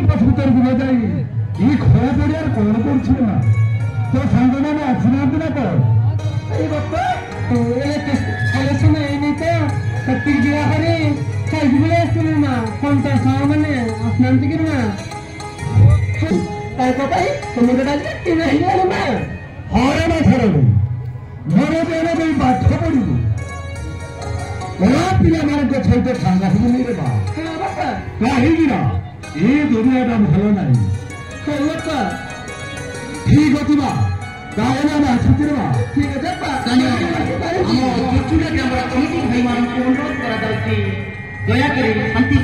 Campus ଭିତରକୁ ନ ଯାଇ ଏଇ ଖରା ପଡ଼ିଆରେ କଣ କରୁଛୁ ନା? ତୋ ସାଙ୍ଗମାନେ ଆସିନାହାନ୍ତି ନା କଣ? ଏଇ ବାପା କଲେକ୍ସନ ହେଇନି ତ ସେତିକି ଯିବା ପରେ ଚାଲିଛି ବୋଲି ଆସିଥିଲୁ ନା କଣ ତ ସାଙ୍ଗମାନେ ଆସିନାହାନ୍ତି କି ନା ତାଙ୍କ ପାଇଁ ସମୁଦ୍ରଟା କିଣା ହେଇଗଲା ନା ହଇରାଣ ଛାଡ଼ୁ ଘର ଦେହରେ ଦେଇ ପାଠ ପଢିବୁ ପିଲାମାନଙ୍କ ସହିତ ସାଙ୍ଗ ହେବୁନି ରେ ବା କାହିଁକି ନା ଏ ଦୁନିଆଟା ଭଲ ନାହିଁ। ଠିକ ଅଛି ବା ତାହେଲେ ଆମେ ଆସୁଛୁ ବା। ଠିକ ଅଛି ଆମ ଚୁଚୁଡ଼ା ଗ୍ରାମର କମିଟି ଭାଇମାନଙ୍କୁ ଅନୁରୋଧ କରାଯାଉଛି ଦୟାକରି ଶାନ୍ତି